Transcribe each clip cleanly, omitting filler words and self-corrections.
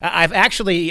I've actually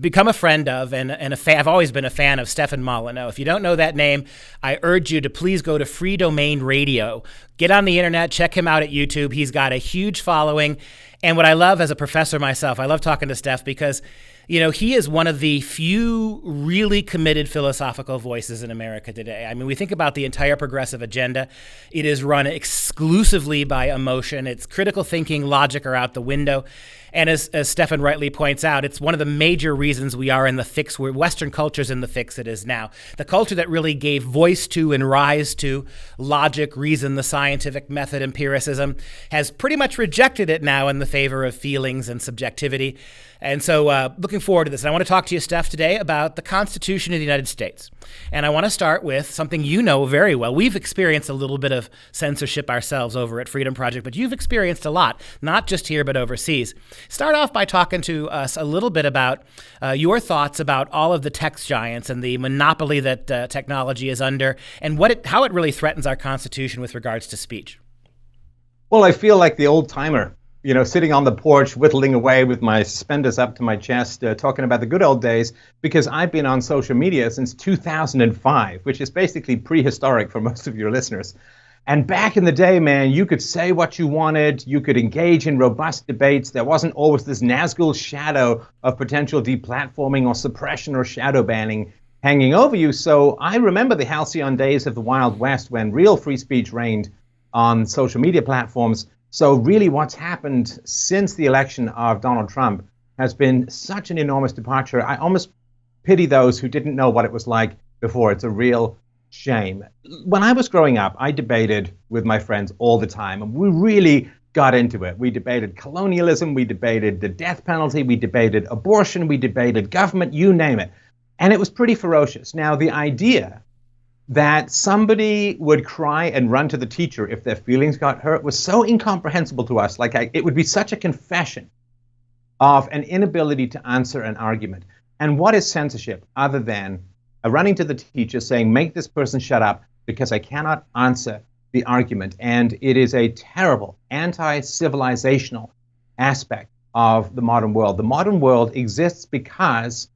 become a friend of and I've always been a fan of Stefan Molyneux. If you don't know that name, I urge you to please go to Free Domain Radio. Get on the internet, check him out at YouTube. He's got a huge following. And what I love as a professor myself, I love talking to Steph because, you know, he is one of the few really committed philosophical voices in America today. I mean, we think about the entire progressive agenda. It is run exclusively by emotion. It's critical thinking, logic are out the window. And as Stefan rightly points out, it's one of the major reasons we are in the fix where Western culture's in the fix it is now. The culture that really gave voice to and rise to logic, reason, the scientific method, empiricism, has pretty much rejected it now in the favor of feelings and subjectivity. And so looking forward to this. And I want to talk to you, Steph, today about the Constitution of the United States. And I want to start with something you know very well. We've experienced a little bit of censorship ourselves over at Freedom Project, but you've experienced a lot, not just here, but overseas. Start off by talking to us a little bit about your thoughts about all of the tech giants and the monopoly that technology is under and how it really threatens our Constitution with regards to speech. Well, I feel like the old timer, you know, sitting on the porch, whittling away with my suspenders up to my chest, talking about the good old days, because I've been on social media since 2005, which is basically prehistoric for most of your listeners. And back in the day, man, you could say what you wanted. You could engage in robust debates. There wasn't always this Nazgul shadow of potential deplatforming or suppression or shadow banning hanging over you. So I remember the halcyon days of the Wild West when real free speech reigned on social media platforms. So really what's happened since the election of Donald Trump has been such an enormous departure. I almost pity those who didn't know what it was like before. It's a real shame. When I was growing up, I debated with my friends all the time, and we really got into it. We debated colonialism, we debated the death penalty, we debated abortion, we debated government, you name it. And it was pretty ferocious. Now, the idea that somebody would cry and run to the teacher if their feelings got hurt was so incomprehensible to us. It would be such a confession of an inability to answer an argument. And what is censorship other than running to the teacher saying, make this person shut up because I cannot answer the argument? And it is a terrible anti-civilizational aspect of the modern world. The modern world exists because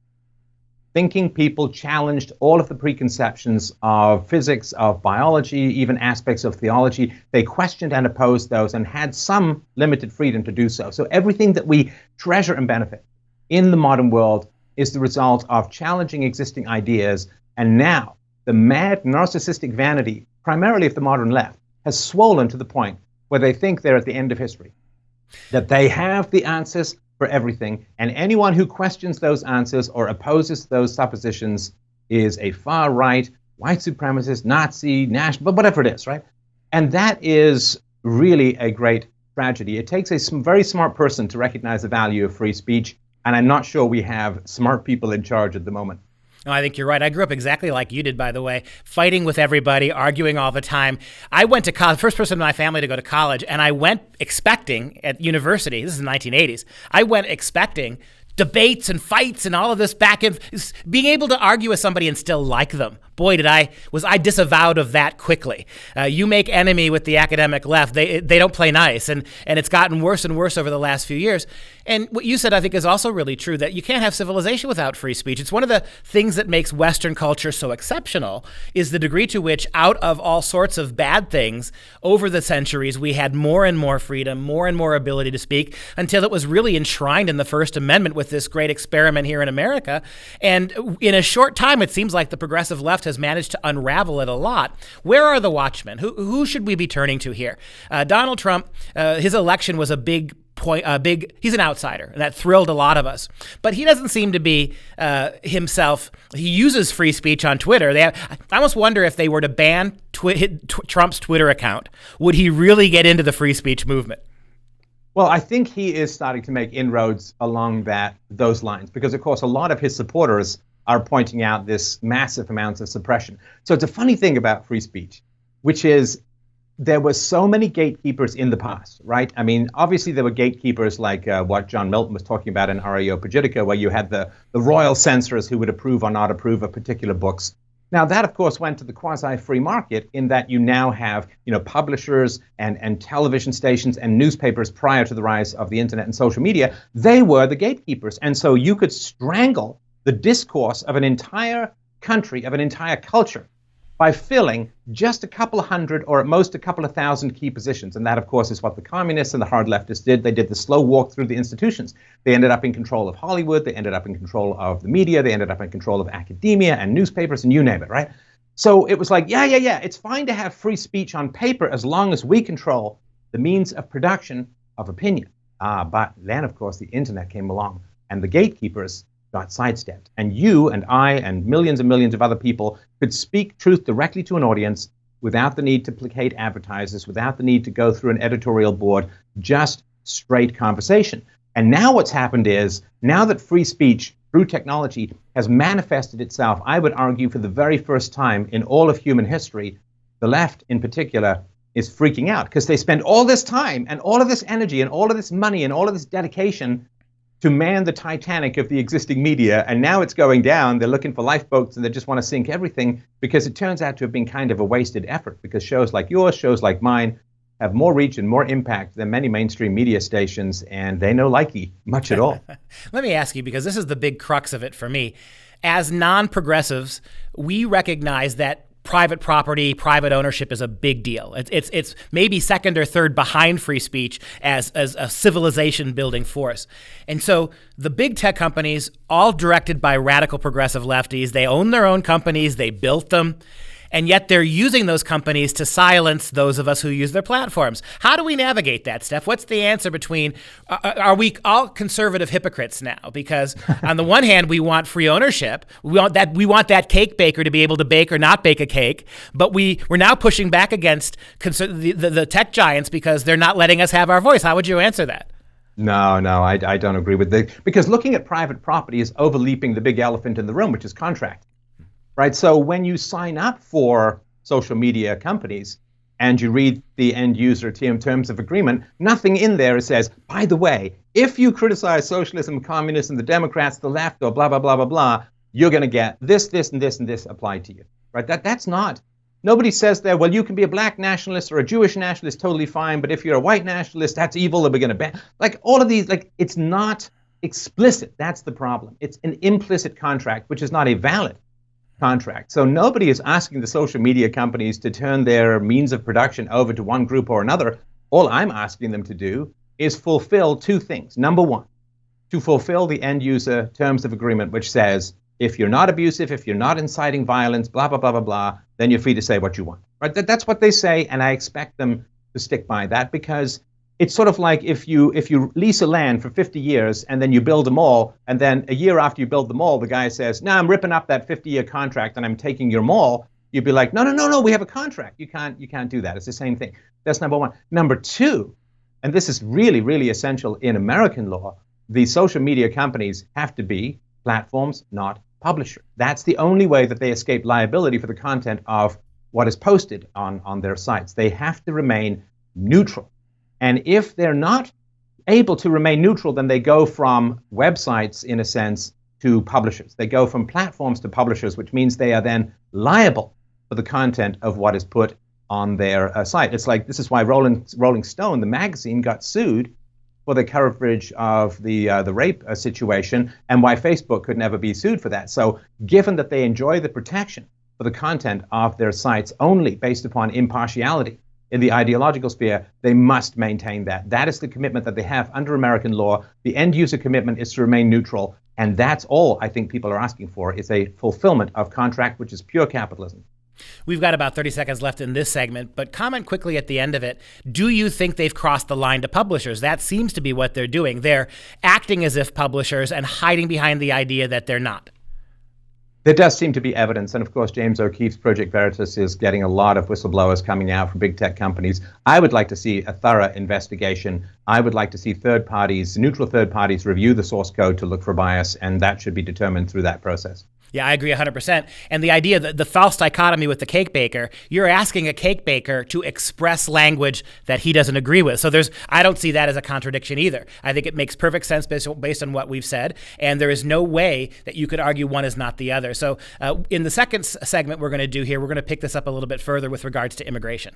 thinking people challenged all of the preconceptions of physics, of biology, even aspects of theology. They questioned and opposed those and had some limited freedom to do so. So everything that we treasure and benefit in the modern world is the result of challenging existing ideas. And now the mad narcissistic vanity, primarily of the modern left, has swollen to the point where they think they're at the end of history, that they have the answers for everything, and anyone who questions those answers or opposes those suppositions is a far-right, white supremacist, Nazi, national, but whatever it is, right? And that is really a great tragedy. It takes a very smart person to recognize the value of free speech, and I'm not sure we have smart people in charge at the moment. No, I think you're right. I grew up exactly like you did, by the way, fighting with everybody, arguing all the time. I went to college, first person in my family to go to college, and I went expecting at university, this is the 1980s, I went expecting debates and fights and all of this back and being able to argue with somebody and still like them. Boy, was I disavowed of that quickly. You make enemy with the academic left. They don't play nice. And it's gotten worse and worse over the last few years. And what you said, I think, is also really true, that you can't have civilization without free speech. It's one of the things that makes Western culture so exceptional is the degree to which, out of all sorts of bad things, over the centuries, we had more and more freedom, more and more ability to speak, until it was really enshrined in the First Amendment with this great experiment here in America. And in a short time, it seems like the progressive left has managed to unravel it a lot. Where are the watchmen? Who should we be turning to here? Donald Trump, his election was a big point. He's an outsider, and that thrilled a lot of us. But he doesn't seem to be himself. He uses free speech on Twitter. I almost wonder if they were to ban Trump's Twitter account, would he really get into the free speech movement? Well, I think he is starting to make inroads along those lines, because, of course, a lot of his supporters are pointing out this massive amounts of suppression. So it's a funny thing about free speech, which is there were so many gatekeepers in the past, right? I mean, obviously there were gatekeepers like what John Milton was talking about in Areopagitica, where you had the royal censors who would approve or not approve of particular books. Now, that, of course, went to the quasi-free market in that you now have, publishers and television stations and newspapers prior to the rise of the internet and social media. They were the gatekeepers. And so you could strangle the discourse of an entire country, of an entire culture, by filling just a couple of hundred or at most a couple of thousand key positions. And that, of course, is what the communists and the hard leftists did. They did the slow walk through the institutions. They ended up in control of Hollywood. They ended up in control of the media. They ended up in control of academia and newspapers and you name it, right? So it was like, yeah, it's fine to have free speech on paper as long as we control the means of production of opinion. But then, of course, the internet came along and the gatekeepers got sidestepped. And you and I and millions of other people could speak truth directly to an audience without the need to placate advertisers, without the need to go through an editorial board, just straight conversation. And now what's happened is, now that free speech through technology has manifested itself, I would argue for the very first time in all of human history, the left in particular is freaking out because they spend all this time and all of this energy and all of this money and all of this dedication to man the Titanic of the existing media, and now it's going down. They're looking for lifeboats and they just want to sink everything because it turns out to have been kind of a wasted effort, because shows like yours, shows like mine, have more reach and more impact than many mainstream media stations, and they no likey much at all. Let me ask you, because this is the big crux of it for me. As non-progressives, we recognize that private property, private ownership is a big deal. It's maybe second or third behind free speech as a civilization building force. And so the big tech companies, all directed by radical progressive lefties, they own their own companies, they built them, and yet they're using those companies to silence those of us who use their platforms. How do we navigate that, Steph? What's the answer between, are we all conservative hypocrites now? Because on the one hand, we want free ownership. We want that cake baker to be able to bake or not bake a cake, but we're now pushing back against the tech giants because they're not letting us have our voice. How would you answer that? No, I don't agree with that. Because looking at private property is overleaping the big elephant in the room, which is contract. Right. So when you sign up for social media companies and you read the end user terms of agreement, nothing in there says, by the way, if you criticize socialism, communism, the Democrats, the left, or blah, blah, blah, blah, blah, you're going to get this, and this applied to you. Right. That's not. Nobody says there, well, you can be a black nationalist or a Jewish nationalist, totally fine. But if you're a white nationalist, that's evil. And we're going to ban. Like all of these, like it's not explicit. That's the problem. It's an implicit contract, which is not a valid contract. So nobody is asking the social media companies to turn their means of production over to one group or another. All I'm asking them to do is fulfill two things. Number one, to fulfill the end user terms of agreement, which says, if you're not abusive, if you're not inciting violence, blah, blah, blah, blah, blah, then you're free to say what you want. Right? That's what they say, and I expect them to stick by that, because it's sort of like if you lease a land for 50 years and then you build a mall, and then a year after you build the mall, the guy says, "No, I'm ripping up that 50-year contract and I'm taking your mall." You'd be like, "No, we have a contract. You can't do that." It's the same thing. That's number one. Number two, and this is really, really essential in American law, the social media companies have to be platforms, not publishers. That's the only way that they escape liability for the content of what is posted on their sites. They have to remain neutral. And if they're not able to remain neutral, then they go from websites, in a sense, to publishers. They go from platforms to publishers, which means they are then liable for the content of what is put on their site. It's like, this is why Rolling Stone, the magazine, got sued for the coverage of the rape situation, and why Facebook could never be sued for that. So given that they enjoy the protection for the content of their sites only based upon impartiality in the ideological sphere, they must maintain that. That is the commitment that they have under American law. The end user commitment is to remain neutral, and that's all I think people are asking for, is a fulfillment of contract, which is pure capitalism. We've got about 30 seconds left in this segment, but comment quickly at the end of it. Do you think they've crossed the line to publishers? That seems to be what they're doing. They're acting as if publishers and hiding behind the idea that they're not. There does seem to be evidence, and of course James O'Keefe's Project Veritas is getting a lot of whistleblowers coming out from big tech companies. I would like to see a thorough investigation. I would like to see third parties, neutral third parties, review the source code to look for bias, and that should be determined through that process. Yeah, I agree 100%. And the idea that the false dichotomy with the cake baker, you're asking a cake baker to express language that he doesn't agree with. So I don't see that as a contradiction either. I think it makes perfect sense based on what we've said. And there is no way that you could argue one is not the other. So in the second segment we're going to do here, we're going to pick this up a little bit further with regards to immigration.